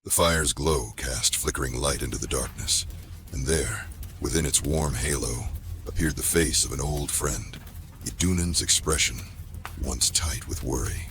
The fire's glow cast flickering light into the darkness, and there, within its warm halo, appeared the face of an old friend. Idunan's expression, once tight with worry,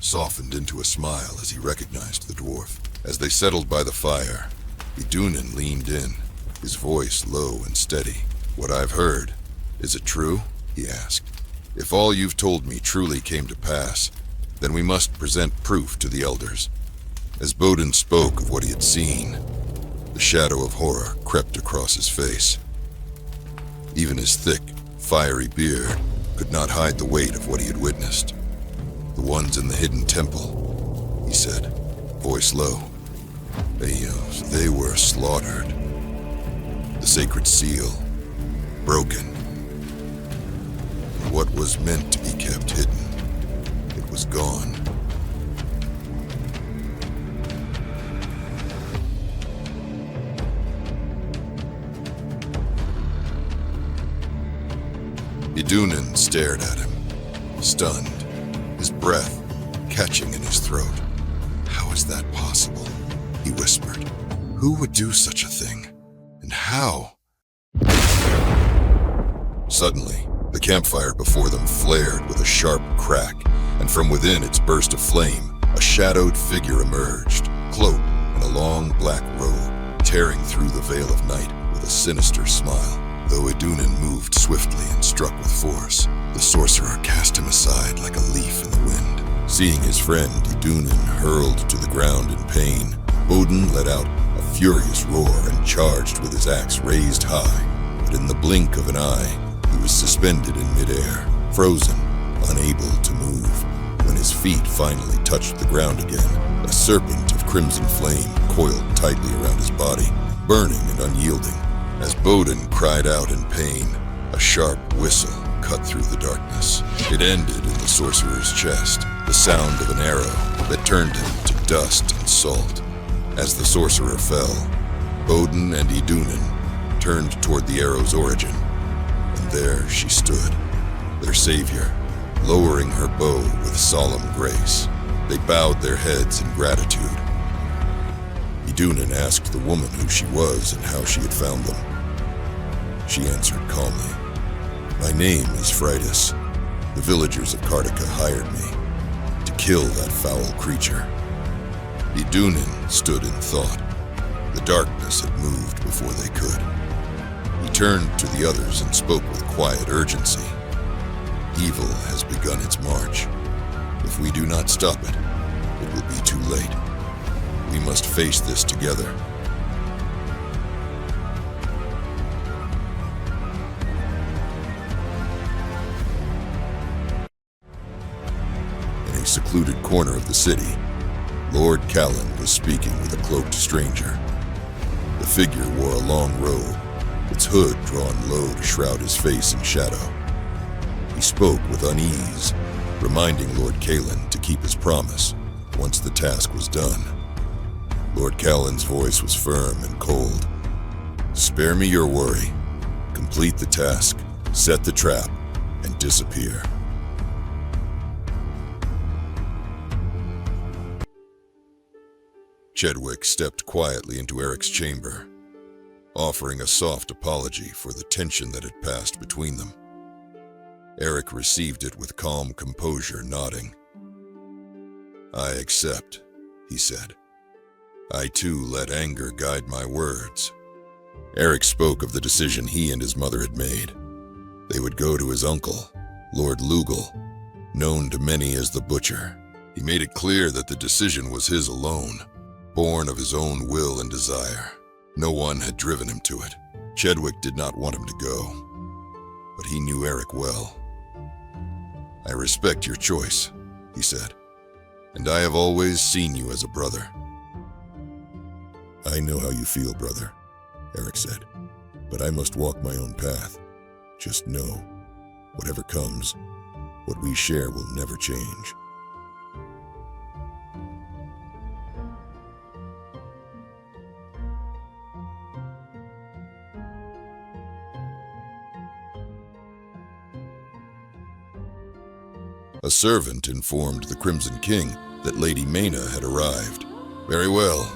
softened into a smile as he recognized the dwarf. As they settled by the fire, Idunan leaned in, his voice low and steady. "What I've heard, is it true?" he asked. "If all you've told me truly came to pass, then we must present proof to the elders." As Bodin spoke of what he had seen, the shadow of horror crept across his face. Even his thick, fiery beard could not hide the weight of what he had witnessed. "The ones in the hidden temple," he said, voice low. They were slaughtered. The sacred seal, broken. What was meant to be kept hidden, it was gone. Idunan stared at him, stunned, his breath catching in his throat. "How is that possible?" he whispered. "Who would do such a thing? And how?" Suddenly, the campfire before them flared with a sharp crack, and from within its burst of flame, a shadowed figure emerged, cloaked in a long black robe, tearing through the veil of night with a sinister smile. Though Idunan moved swiftly and struck with force, the sorcerer cast him aside like a leaf in the wind. Seeing his friend Idunan hurled to the ground in pain, Bodin let out a furious roar and charged with his axe raised high. But in the blink of an eye, he was suspended in midair, frozen, unable to move. When his feet finally touched the ground again, a serpent of crimson flame coiled tightly around his body, burning and unyielding. As Bodin cried out in pain, a sharp whistle cut through the darkness. It ended in the sorcerer's chest, the sound of an arrow that turned him to dust and salt. As the sorcerer fell, Bodin and Idunan turned toward the arrow's origin, and there she stood, their savior, lowering her bow with solemn grace. They bowed their heads in gratitude. Idunan asked the woman who she was and how she had found them. She answered calmly, "My name is Fridas. The villagers of Kartika hired me to kill that foul creature." Idunan stood in thought. The darkness had moved before they could. He turned to the others and spoke with quiet urgency. "Evil has begun its march. If we do not stop it, it will be too late. We must face this together." In a secluded corner of the city, Lord Callan was speaking with a cloaked stranger. The figure wore a long robe, its hood drawn low to shroud his face in shadow. He spoke with unease, reminding Lord Callan to keep his promise once the task was done. Lord Callan's voice was firm and cold. "Spare me your worry. Complete the task, set the trap, and disappear." Chedwick stepped quietly into Eric's chamber, offering a soft apology for the tension that had passed between them. Eric received it with calm composure, nodding. "I accept," he said. "I too let anger guide my words." Eric spoke of the decision he and his mother had made. They would go to his uncle, Lord Lugal, known to many as the Butcher. He made it clear that the decision was his alone, born of his own will and desire. No one had driven him to it. Chedwick did not want him to go, but he knew Eric well. "I respect your choice," he said, "and I have always seen you as a brother." "I know how you feel, brother," Eric said, "but I must walk my own path. Just know, whatever comes, what we share will never change." A servant informed the Crimson King that Lady Maina had arrived. "Very well.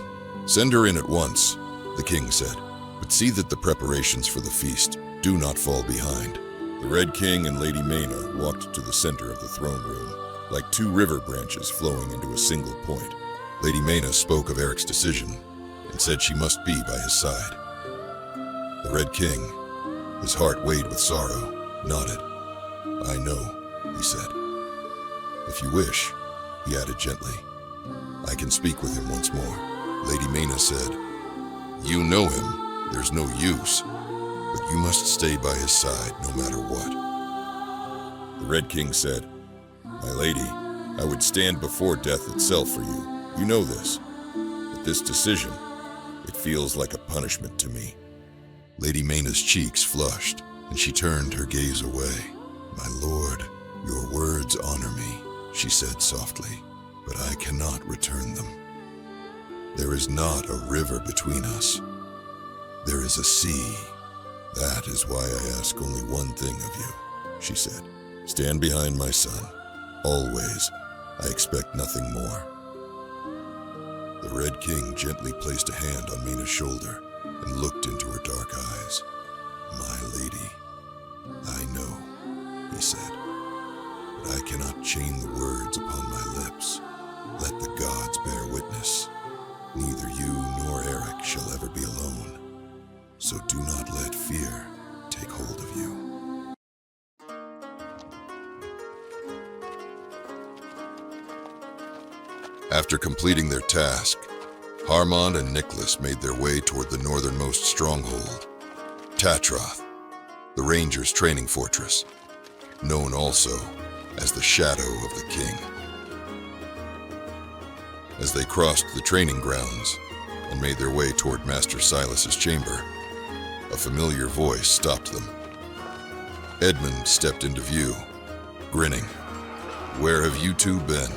"Send her in at once," the king said, "but see that the preparations for the feast do not fall behind." The Red King and Lady Maina walked to the center of the throne room, like two river branches flowing into a single point. Lady Maina spoke of Eric's decision and said she must be by his side. The Red King, his heart weighed with sorrow, nodded. "I know," he said. "If you wish," he added gently, "I can speak with him once more." Lady Maina said, "You know him, there's no use, but you must stay by his side no matter what." The Red King said, "My lady, I would stand before death itself for you. You know this. But this decision, it feels like a punishment to me." Lady Maina's cheeks flushed, and she turned her gaze away. "My lord, your words honor me," she said softly, "but I cannot return them. There is not a river between us. There is a sea. That is why I ask only one thing of you," she said. "Stand behind my son. Always. I expect nothing more." The Red King gently placed a hand on Mina's shoulder and looked into her dark eyes. "My lady, I know," he said, "but I cannot chain the words upon my lips. Let the gods bear witness. Neither you nor Eric shall ever be alone. So do not let fear take hold of you." After completing their task, Harmond and Nicholas made their way toward the northernmost stronghold, Tatroth, the Rangers' training fortress, known also as the Shadow of the King. As they crossed the training grounds and made their way toward Master Silas's chamber, a familiar voice stopped them. Edmund stepped into view, grinning. "Where have you two been?"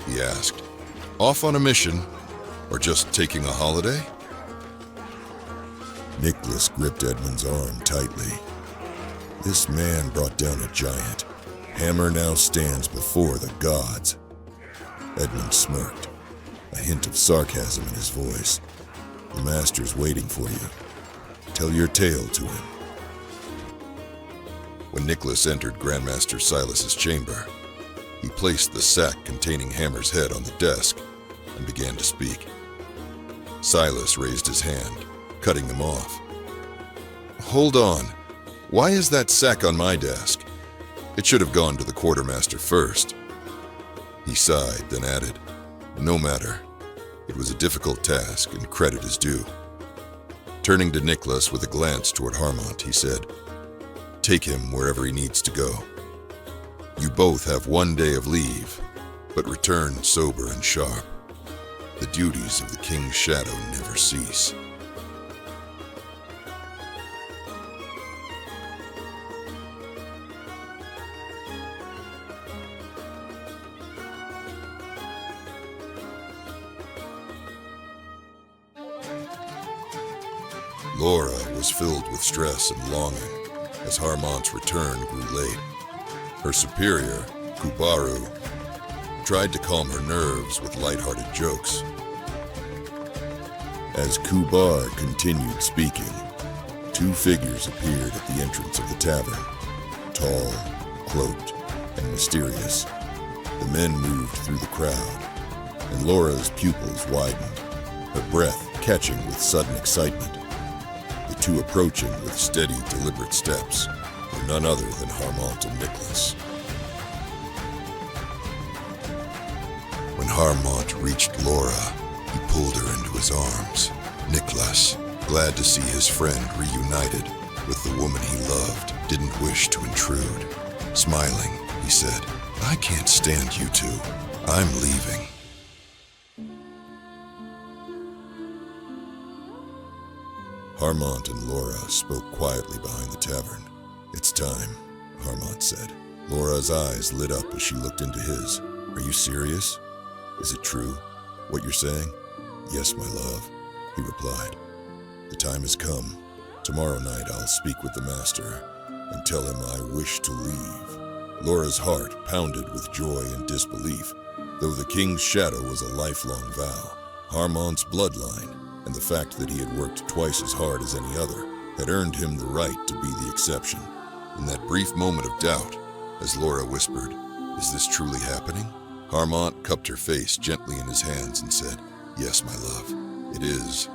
he asked. "Off on a mission, or just taking a holiday?" Nicholas gripped Edmund's arm tightly. "This man brought down a giant. Hammer now stands before the gods." Edmund smirked, a hint of sarcasm in his voice. "The master's waiting for you. Tell your tale to him." When Nicholas entered Grandmaster Silas's chamber, he placed the sack containing Hammer's head on the desk and began to speak. Silas raised his hand, cutting them off. "Hold on. Why is that sack on my desk? It should have gone to the quartermaster first." He sighed, then added, "No matter. It was a difficult task, and credit is due." Turning to Nicholas with a glance toward Harmond, he said, "Take him wherever he needs to go. You both have 1 day of leave, but return sober and sharp. The duties of the King's Shadow never cease." Laura was filled with stress and longing as Harmond's return grew late. Her superior, Kubaru, tried to calm her nerves with lighthearted jokes. As Kubar continued speaking, 2 figures appeared at the entrance of the tavern, tall, cloaked, and mysterious. The men moved through the crowd, and Laura's pupils widened, her breath catching with sudden excitement. The 2 approaching with steady, deliberate steps were none other than Harmond and Nicholas. When Harmond reached Laura, he pulled her into his arms. Nicholas, glad to see his friend reunited with the woman he loved, didn't wish to intrude. Smiling, he said, "I can't stand you two. I'm leaving." Harmond and Laura spoke quietly behind the tavern. "It's time," Harmond said. Laura's eyes lit up as she looked into his. "Are you serious? Is it true, what you're saying?" "Yes, my love," he replied. "The time has come. Tomorrow night I'll speak with the master and tell him I wish to leave." Laura's heart pounded with joy and disbelief, though the King's Shadow was a lifelong vow. Harmond's bloodline and the fact that he had worked twice as hard as any other had earned him the right to be the exception. In that brief moment of doubt, as Laura whispered, "Is this truly happening?" Harmont cupped her face gently in his hands and said, "Yes, my love, it is.